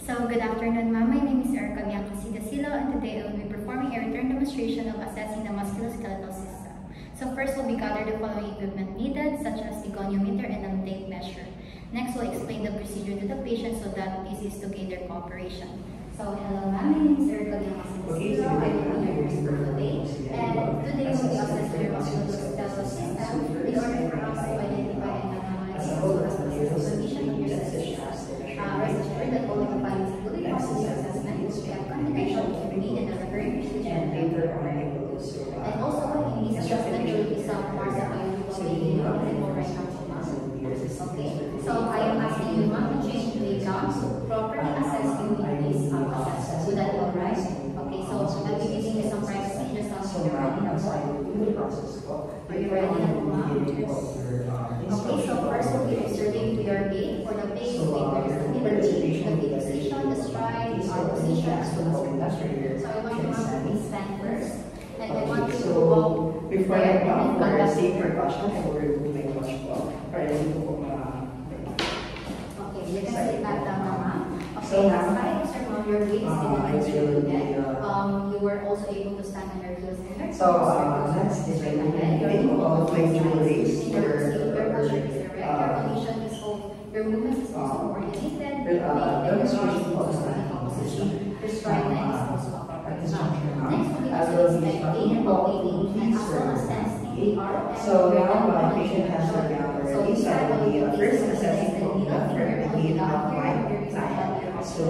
So, good afternoon, ma'am. My name is Erica Bianca Sidasilo, and today I will be performing a return demonstration of assessing the musculoskeletal system. So, first we'll be gathering the following equipment needed, such as the goniometer and a tape measure. Next, we'll explain the procedure to the patient so that it is easy to gain their cooperation. So, hello, ma'am. My name is Erica Bianca Sidasilo. I will be your nurse for today, and today we'll be assessing your musculoskeletal system in order for us to identify and analyze as well as the condition of your system. Rest assured that all the findings included in the assessment will be kept confidential to be in a recurring procedure. And also, in this assessment, there will be some marks that I will be taking and more right now. Okay, so I am asking you not to change the gown to properly assess you in this assessment. So that all right? Okay, so I'll be giving you some privacy just as you're ready now. Are you ready now? Okay, so first we'll be observing to your gait for the pace, the position, the stride, the arm position, as well as your posture. So I want you to please stand first. And I want you to walk before I come for a safe precaution, I will remove my watch clock. Okay, you can sit back down now, ma'am. Okay, as I observe your gait is you were also able to stand on your heels and your toes. So next is I will be doing all of my raise your posture is erect, your condition is full, your movements is also coordinated, demonstration position, your stride line is also upright. Next, we I will will be expect talking gain about and gain, and as well as density, AR, so now my patient has her gown already, so I will be first assessing comfort for the gait of my client. So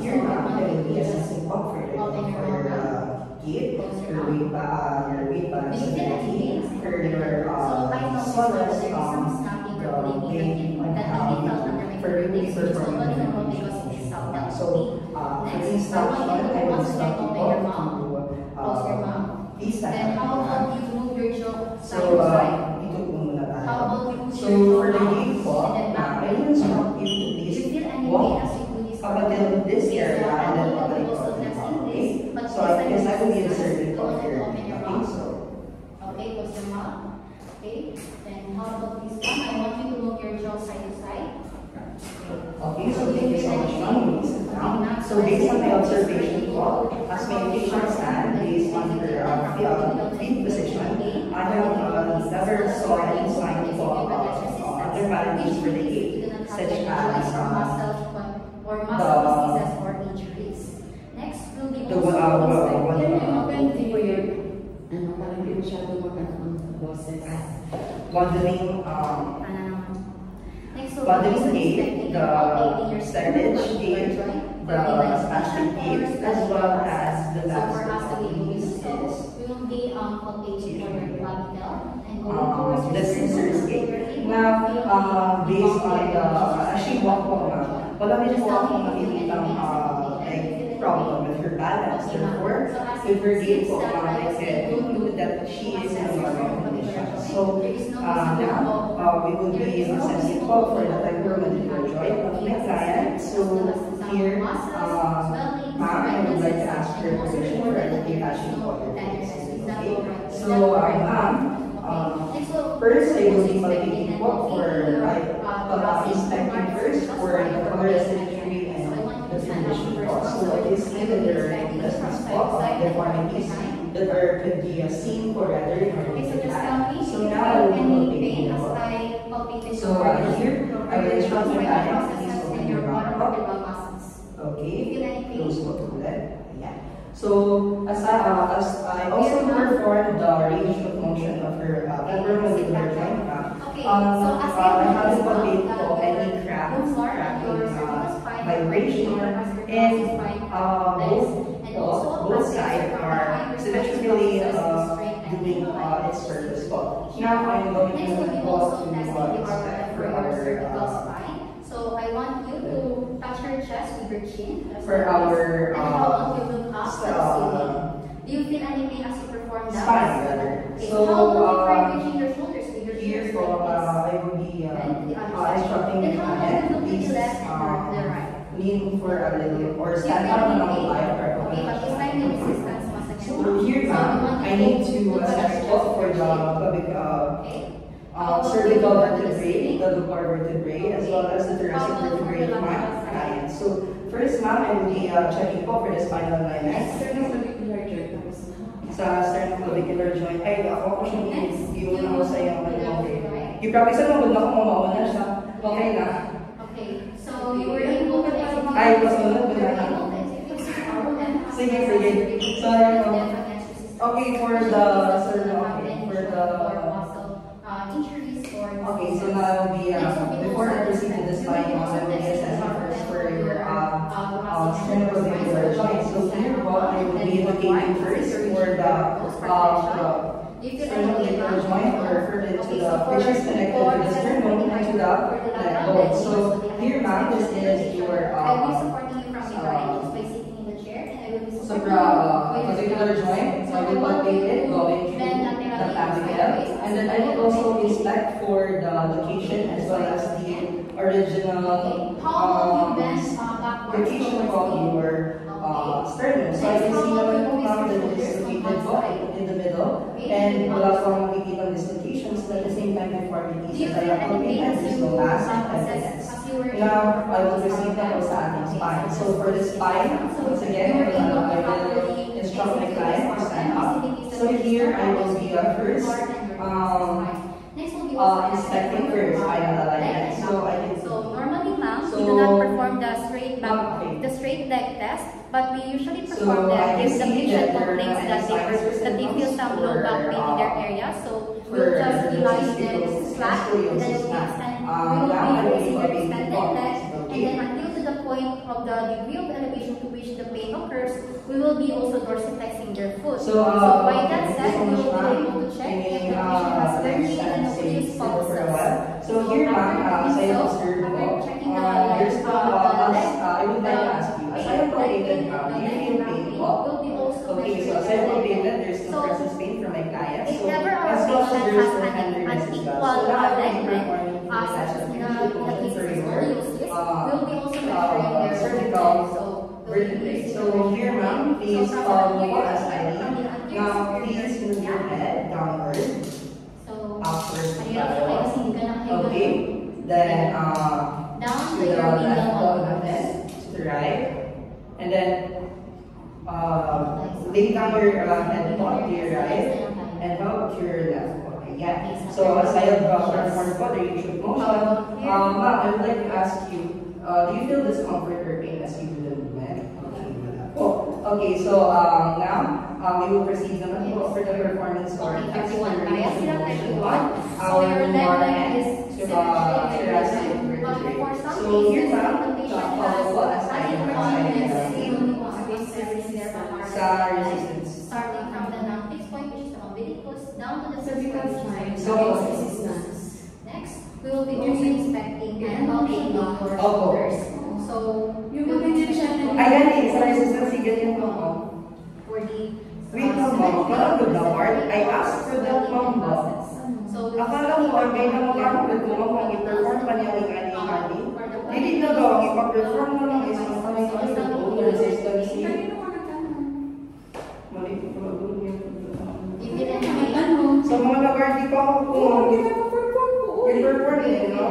here now I will be assessing comfort for gait, your weight balance ability, for your swallows, the gait for really performing. So for instruction, I will start to close your mouth. Then how about you move your jaw side to side? Ito po muna tayo. How about you move So your for the jaw gait po, and then back? I will instruct you to Do please you feel any pain walk as you do this? up until this area and then up and also down. testing this, but So I guess I will be inserting go ahead here. and open your Okay, mouth. so Okay, close your mouth. Okay, then how about this one? I want you to move your jaw side to side. okay, so thank you so much, ma'am. So based on my observation po, as my patient stand, based on her feet position, I have never saw any sign of abnormalities for the gait, such as or muscle diseases or injuries. Next will be wandering next gait, the standage gait, the spastic gait, as well as the last we will be updating for your clavicle and going towards your the scissors gait. Now, based on the, actually walk po nga, wala rin po akong nakikitang like problem with her balance. Therefore, with her gait po, I said, conclude that she is in a normal condition. So, now, we will be assessing po for the temporomandibular joint of my client. So, here, ma'am, I would like to ask her permission for the passion for your okay? So, ma'am, first, I will be taking po for inspecting first for the color symmetry and the condition po. So, it is given there are presence po of deformities that could be seen for rather in our So, now I will be taking po. So, here, I will instruct my client to please open your mouth po. Okay, close po to that. Yeah. So, as I also performed the range of motion of her temporomandibular joint, I haven't conveyed po any cracking, vibration, and both sides are symmetrically doing its purpose po. Now, I'm going to go to expect for our so I want you to touch your chest with your chin. For our and how about you look up to the ceiling? Do you feel anything as you perform that? Spine, rather. Okay, So, how about you reaching your shoulders with your here shoulders for like this? I will be instructing And my how about you client look to please the left and to the right? lean for a little or Do you stand feel up on anything? the light Okay, but this time the resistance once again. So here So I need to assess what for the public okay. cervical vertebrae, the lumbar vertebrae, as well as the thoracic vertebrae of my client. So first, ma'am, I will be checking po for the spinal alignment. Sa sternoclavicular joint. Ay, ako siyang i-view na ako sa iyo. Okay. I-practice na magod na kung mamauna siya. Okay na. Okay. So you were able to execute. Ay, masunod ko na. Sige. Sorry. Okay, for the injuries or okay, so now I will be before I proceed to the spine, I will be assessing first for your sternoclavicular joint. So here I will be locating first for the sternoclavicular joint, or referred into the which is connected to the sternum and to the neck bone. So here, ma'am, this is your I will be supporting you from your right by sitting in the chair, and I will be supporting clavicular joint. So I will palpate it going through the clavicle, and then I will also inspect for the location as well as the original location of your sternum. So I can see naman po ma'am that it is located po in the middle, and wala po akong makikita dislocations, but at the same time deformities. So I have palpated, there's no mass and evidence. Now, I will proceed na po sa ating spine. So for the spine, once again, I will instruct my client to stand up. So here, I will be first inspecting for your spinal alignment. So normally, ma'am, we do not perform the straight leg test, but we usually perform that if the patient complains that they feel some low back pain in their area. So we'll just lie them flat, and then we will be using their extended leg, and then until to the point of the degree of elevation to which the pain occurs, we will be also dorsiflexing their foot. So by that said, we will be able to check if the patient has hernia and occlusive pulses. So here, ma'am, sa iyo, sir, there's I would like to ask you, as I have palpated now, do you feel pain po? Okay, so as I have palpated, there's no presence pain for my client. So as well as there's no tenderness as well. So now I will be performing the session of for your cervical vertebrae. So here, ma'am, please follow as I lead. Now, please move your head downward, upward, okay. Then down to the left, to the right, and then lay down your head to your right and up to your left. Okay, yeah. So as I have performed for the range of motion, ma'am, I would like to ask you, do you feel discomfort or pain as you do the movement? Oh, okay. So now we will proceed naman po for the performance or test for the range of motion. So your leg length is thoracic vertebrae. So here, ma'am, follow po as I sa resistance. Starting from the non-fixed point, which is the umbilicus, down to the cervical spine. So next, we will be also inspecting and palpating your shoulders. So you will be checking. Ayan eh, sa resistance, ganyan po ako. For the wait, ma'am, parang good na part. I asked for that, ma'am, ba? Akala mo, ang gaya na magkakagod ko, kung i-perform pa niya ang ani-ani. Hindi na daw, ang ipa-perform mo lang is ang kanina ko, the resistance niya. Mali po pala doon niya. Sa mga lugar, di pa ako kung i-perform niya, no?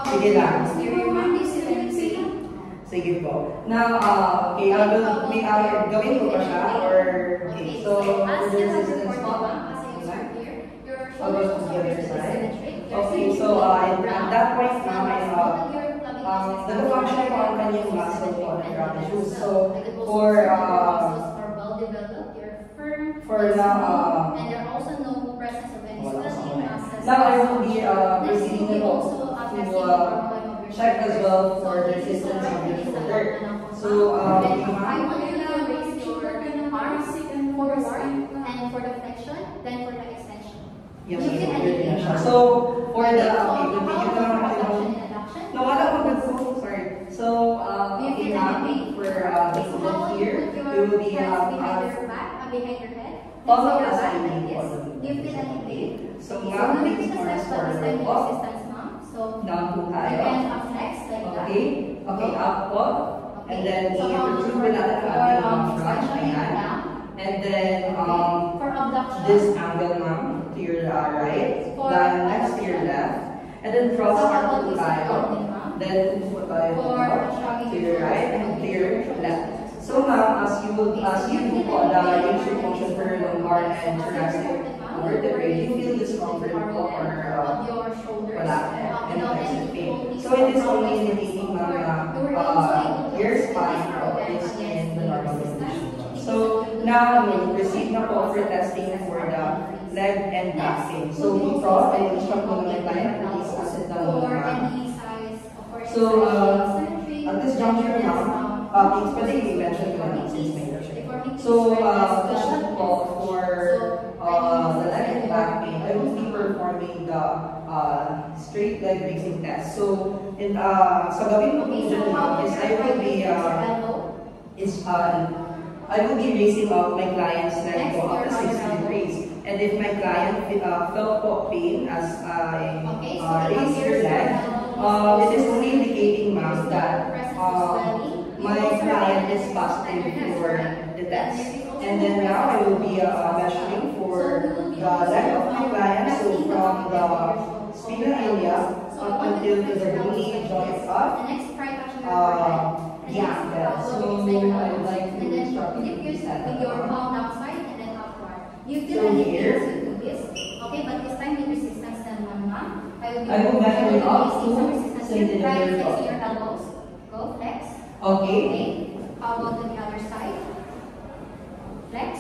Sige lang. Sige po. Now, okay, gawin ko pa siya, or, okay, so, for the resistance po, I'll go to the other side. Okay, so, at that point now, nag-function po ang kanyang muscle po ng trapezius. So, for now, and there are also no presence of any swelling muscles. now I will be proceeding to check as well for the resistance of your shoulder. So, I want you to raise your arms forward, and for the flexion, then for the extension. Yes, so for the nawala ko dito, sorry. So, okay, for here, we will be behind your head. follow as I lead. Do you feel any pain? So, now please forward up, down po tayo. Up next, like that. Okay, up po. And then, i-protrude natin ang ating front, ayan. And then For abduction. this angle, ma'am, to your right, then next to your left, and then cross arm po tayo. Then po tayo to your right and to your left. So ma'am, as you do po the range of motion for your lumbar and thoracic vertebrae, you feel discomfort po or wala, any types of pain. So it is only indicating ma'am your spine is in the normal condition. So now we'll proceed na po for testing for the leg and back pain. So dito, I will instruct mo na client na is-assist na muna. So at this juncture now, it's pwede i-mention ko na since may question. So the shot po for the leg and back pain, I will be performing the straight leg raising test. So sa gawin ko po dyan now is I will be raising up my client's leg po up to 60 degrees. And if my client felt po pain as I raise your leg, it is only indicating ma'am that my client is positive for the test. And then now I will be measuring for the leg of my client. So from the spinal area up until to the bony joint up. Yeah, so I would like to instruct you to do that. With your palm downside and then upward. You So feel any here. pain to do this? Okay, but this time with resistance and ma'am. I will measure it up to centimeters. Right, flexing your elbows. Go, flex. Okay. How about to the other side? Flex.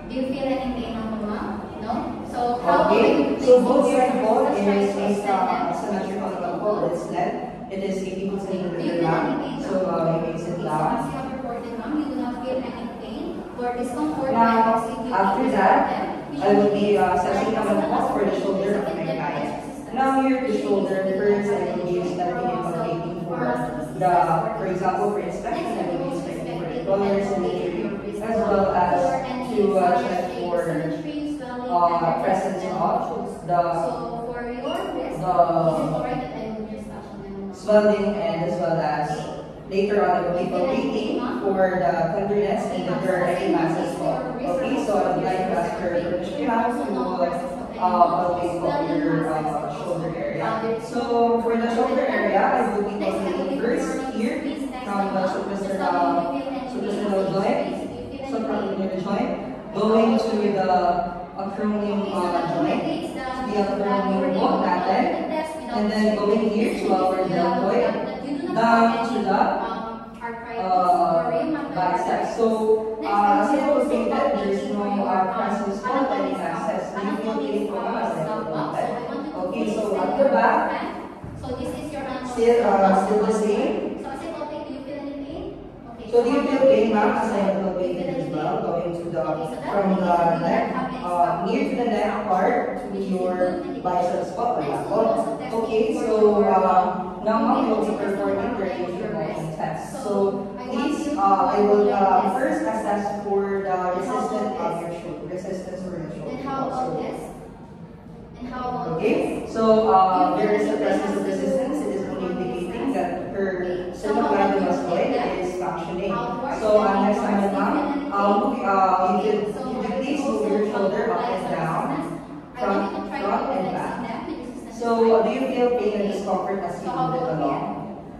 Do you feel any pain on the ma'am? No? So how about Okay. you So place both your side ball let's is try to a extend them. symmetrical ball. It's left. It is 80% of Do you the feel any ground. pain? So you makes it Okay, so down. as you have reported, ma'am, you do not feel any pain or discomfort. Now, If you after feel that, them, you I will should be assessing like naman po as for the well shoulder as of my the client. resistance. Now here the shoulder, first I will be stepping and palpating for for example, for inspection, I will be inspecting for the colors and the area, as well as to check for presence of the So for your wrist, the is it alright that I will just touch on them? swelling, and as well as later on I will be palpating for the tenderness and the direct masses. Okay, so I would like to ask for permission now to palpate for your shoulder area. So for the shoulder area, I will be palpating first here from the supraspinal joint, going to the acromion joint, the acromion bone, that leg, and then going here to our deltoid, down to the bicep. So, as I was stated, there is no presence of any access. You feel pain from us. Okay, so at the back, So this is your still the same. So as I told you, do you feel any pain? Okay. So do you feel pain, ma'am? As I have palpated as well, going to the from the neck, near to the neck part to your bicep spot. Okay, so now ma'am, we will be performing the range of motion test. So please, I will first assess for the resistance of your shoulder, resistance for your shoulder. And how about this? And how about Okay, so there is a presence of resistance. It is only indicating that her synovial is functioning. So next time, ma'am, you can please move your shoulder up and down, front and back. So do you feel pain and discomfort as you move it along?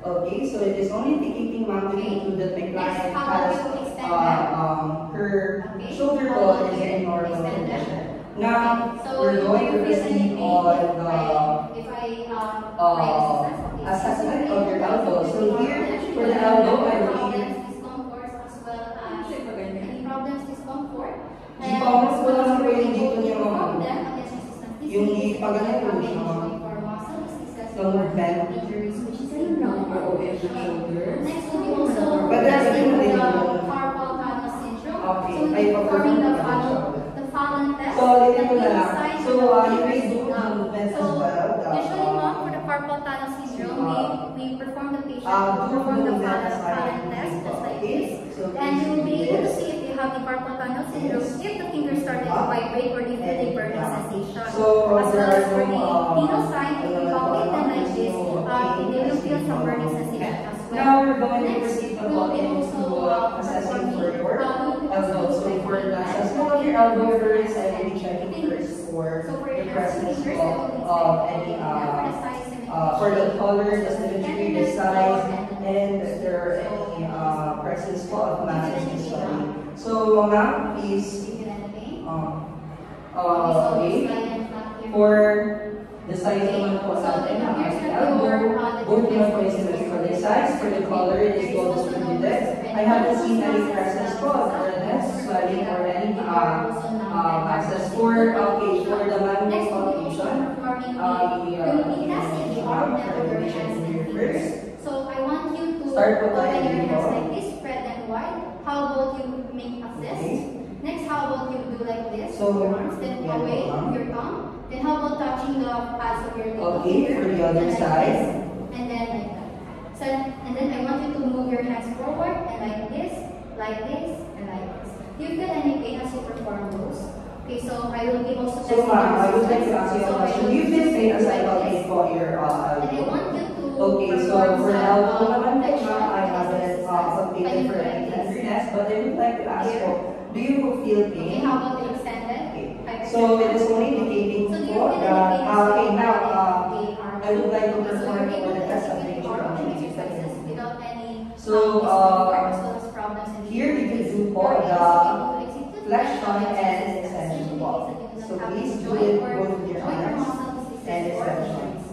Okay, so it is only indicating, ma'am, to include that my client has her shoulder ball is in normal condition. Now, we're going to proceed on the assessment of your elbow. So here, for the elbow, I will be di problems ko naman po yung dito niya mga yung di pa ganito siya mga the movement. Next will be also But that's testing the the thing. carpal tunnel syndrome. Okay, So ay we'll be performing the pa-perform Fallon test. So, ulitin ko na lang. And inside So, you may do the movement as So, well. usually, ma'am, for the carpal tunnel syndrome, we perform the patient do perform the movement as Fallon well. test, just like Okay. this. So, And you will be please able do to this. see if you have the carpal tunnel syndrome, if the fingers started to vibrate or if they burning sensation. So, As well as for the there penile sign, if you palpate them like this, they will feel some burning sensation as well. Now we're going to Next, proceed we'll be to also assessing for your elbow. So for the assessment of your elbow first, I will be checking first for the presence of any, for the color, the symmetry, the size, and if there are any presence of masses in study. So, ma'am, please, wait for the size naman po natin ng ating elbow. Both naman po is symmetrical in size. For the color, it is well distributed. I haven't seen any presence po of redness, swelling, or any masses. For the manual palpation, so I want you to start with open your like hands like this, spread them wide. How about you make a fist? Okay. Next, how about you do like this So, with your arms, then yeah, away your tongue. Then how about touching the pads of your little Okay, finger, for the other then like side. this, and then like that. So, and then I want you to move your hands forward and like this, and like this. Do you feel any pain as you perform those? Okay, so I will be also So, testing ma'am, I your would like to resistance. ask you a So I question. will Do you feel pain as I like palpate this. for your And I elbow? want you to Okay, so perform for some, elbow naman po, flexion ma'am, I haven't exercises. palpated for Like any this. tenderness, but I would like to ask Here. po, do you feel Okay, pain? how about the extended? Okay. I So it is only indicating So do you po feel that, any pain? okay, now, Okay, I would like to so perform you're able for the to test of execute range of normal motion exercises without any So, discomfort as well as problems in here we can do po You're the able to execute flexion normal and exercises. extension po. So Have please to do join it or both with your join or arms muscle diseases and or extension. joints.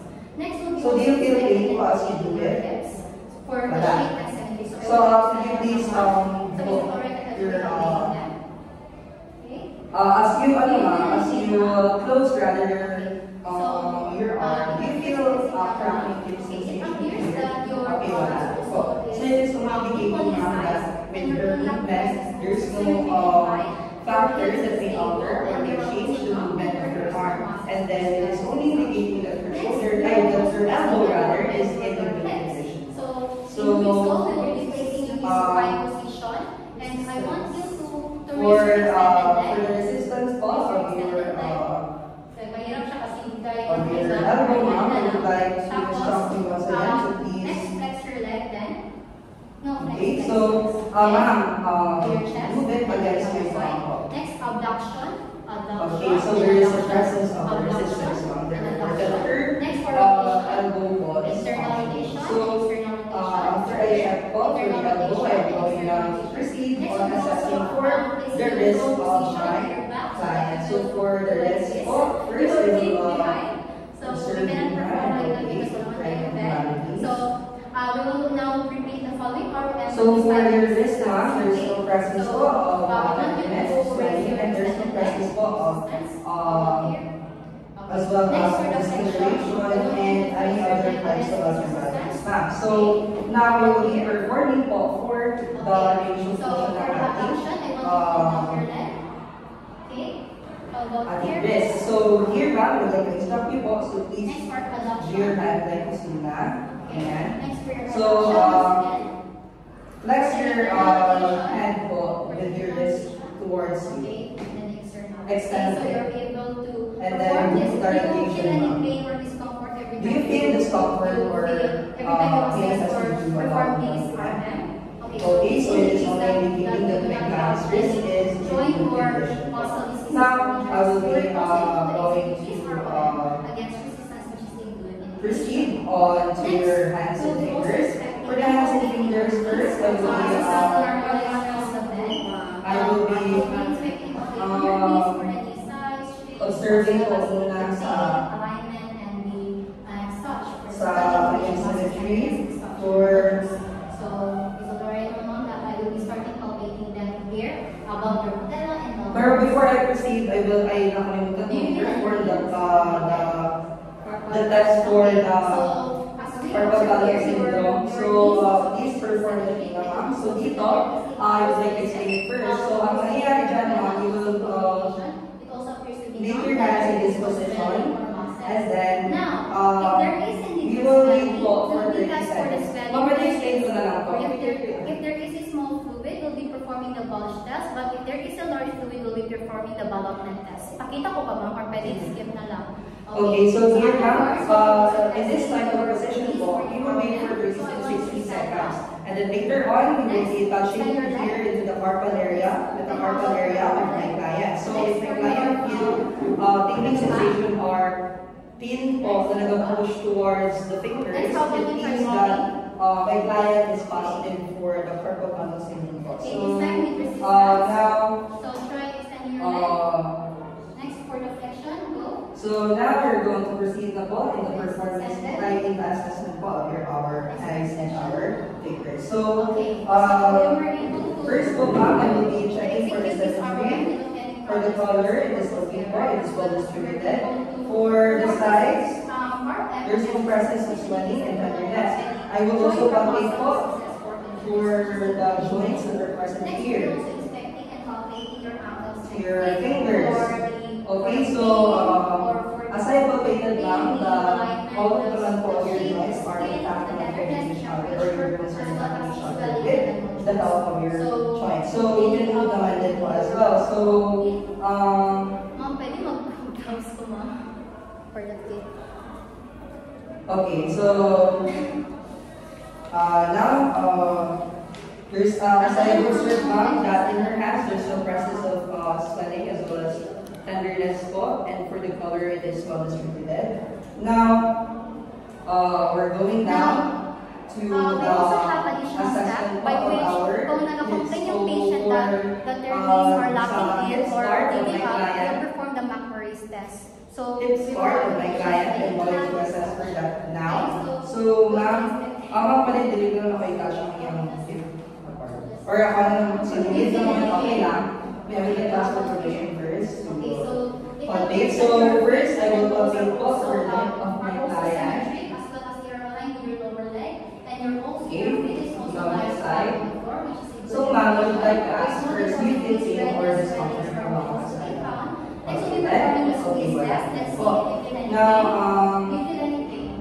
Next will be So do you also feel pain extended po as you do your it? hips for the Wala. shape and symmetry. So, could you please, so do it's correct that your, you're holding them. Okay. as you, as you close rather your arm, do you feel cramping It appears that your Okay, wala. So, so it is only indicating that when your movement, there's no factors that may alter or may change the movement of your arm. And then it is only indicating that your shoulder, that your elbow rather, is in the good position. So in this call, we will be placing you in this spine position, and I want you to For raise your extended leg. the resistance pulse of your So, mahirap siya kasi dahil of your elbow, ma'am, I would like to instruct you once again to please. Next, flex your leg then. No, flex, Okay, flex, so flex. ma'am, Your chest, move it and against then your side. elbow. Next, abduction. Okay, so there is a presence of resistance on there. For the third Next, for elbow ball is external functioning. rotation. So after I check po for the elbow, I'm going to proceed on assessing for the wrist of my client. So for the wrist po, first I will observe the hand, okay, right hand. So we will now repeat the following or So for your wrist naman, there's no presence po of tenderness, swelling, and there's no presence po of as well as discoloration and any other types of abnormalities. So now we will be performing po for the range of motion na ating ating wrist. So here ba, we would like to instruct you po, so please do your hand like this muna. Ayan. So flex your hand po with your wrist towards you. Extend so it. you're able to And then perform this. start Do you feel any rotation. pain or discomfort every time? Do you feel discomfort you or every time you pain assess as or you do perform about these movement? RM? Okay, so it is means only indicating that my glass wrist is in joint good or condition. muscle disease. Now, I will be You're also going able to to against resistance, which is good. proceed on to your hands and fingers. For the hands and fingers first, I will be observing po muna sa kanyang symmetry for so it's already known that I will be starting palpating them here above your patella and above. Pero before I proceed, nakalimutan ko perform the test for the carpal tunnel syndrome. So please perform the data, ma'am. So dito, I would like to explain first. So ang nangyayari dyan, ma'am, you will leave your hands in this position, and then you will leave po for 30 seconds. Ma'am, pwede explain ko na lang po. If there is a small fluid, we'll be performing the bulge test. But if there is a large fluid, we'll be performing the ballotment test. Pakita ko pa ma'am, or pwede skip na lang. Okay, so here ma'am, in this type of position po, you will wait for 30 to 60 seconds. And then later on, you will be touching here into the carpal area, of my client. So if my client feel tingling sensation or pin o talaga push towards the fingers, it means that my client is positive for the carpal tunnel syndrome po. So now, so try extending your leg. Next for the flexion, go. So now we're going to proceed na po in the performance writing assessment po of our hands and our fingers. So, first po I will be checking for the sensitivity. For the color, it is looking for, it is well distributed. For the sides, there's no presence of swelling and tenderness. I will also palpate po for the joints that are present here. Your fingers. Okay, so as I palpated lang, all of your joints are intact and each other, or your bones are intact and each other with the help of your joints. So you can move naman din po as well. So, Ma'am, pwede mag-drums ko, ma'am. For the kid. Okay, so now there's as I observed ma'am that in her hands there's no presence of swelling as well as tenderness po, and for the color it is well distributed. Now we're going down to we also have additional step assessment by of which our kung nag-complain yung kids. patient So that their knees are locking in or start of giving my up, client. they'll perform the McMurray's test. So It's part of my client and going to assess for that now. So ma'am, ma'am pala dili ko na kay touch ang iyang hip or ako nang sinugid naman okay lang. We have to ask for permission first. Okay, so palpate. So first I will palpate po for the neck of my client. as well as you're aligned with your lower leg and your also Okay. your feet is also Down aligned the side. on the floor, which is a So good ma'am, I thing. would like to ask first, do you feel pain or discomfort from the hospital? Next we'll be performing the squeeze test. Let's see if you feel any Now, pain. Do you feel any pain?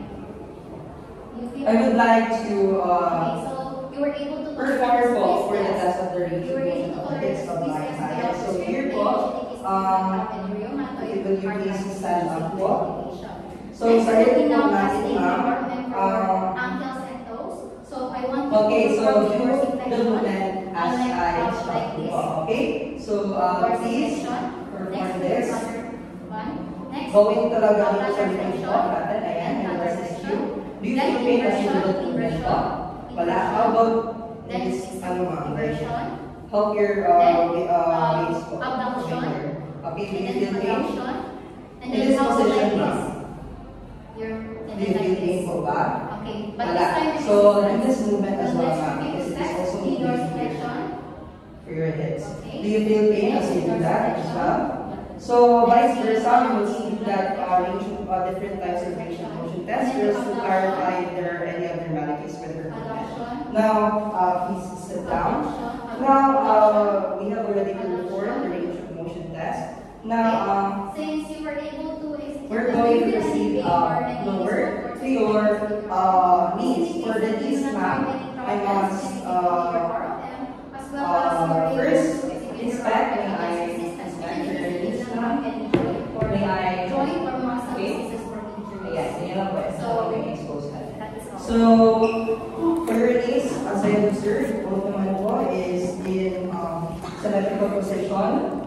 You feel I would like to okay, so you were able to perform po for the test of the You were able to range of tolerate my the squeeze test client. without So restricting here pain, po, will you please stand up po? So sa Next, iyo now po natin testing ma'am. for ankles and toes. So I want you Okay, to so perform do your the flexion movement as like I like instruct you this. po. Okay? So please perform this. Next, Going talaga dito sa flexion. likod po natin. Ayan, Then yung rest is you. Do you Then feel pain as you do the inversion, movement po? inversion, Wala. How about Then this, ano ma'am? inversion. Help your waist po. Abduction. Okay, do And you then feel pain? abduction. And In then this how position, like ma'am. this. Your and Do you then feel like pain this. po ba? Okay, but Wala. this time So, do this movement as well, let's ma'am. repeat Because the it is steps. also Knee moving here dorsiflexion. for your hips. Okay. Do you feel pain as you do that as well? So, vice versa, you will see that different types of range of motion tests just to clarify if there are any abnormalities with her movement. Abduction. Now, please sit down. Now, we have already performed the range of motion test. Now, Since you were able to execute we're the going to movement proceed and or any lower discomfort to your knees. For the knees, ma'am, I must first inspect when I inspect your knees, ma'am. May I joint or muscle okay? diseases for injuries. Ayan, yan lang po. So, Okay, exposed head. that is all. So, for your knees, as I observed, both naman po is in symmetrical position.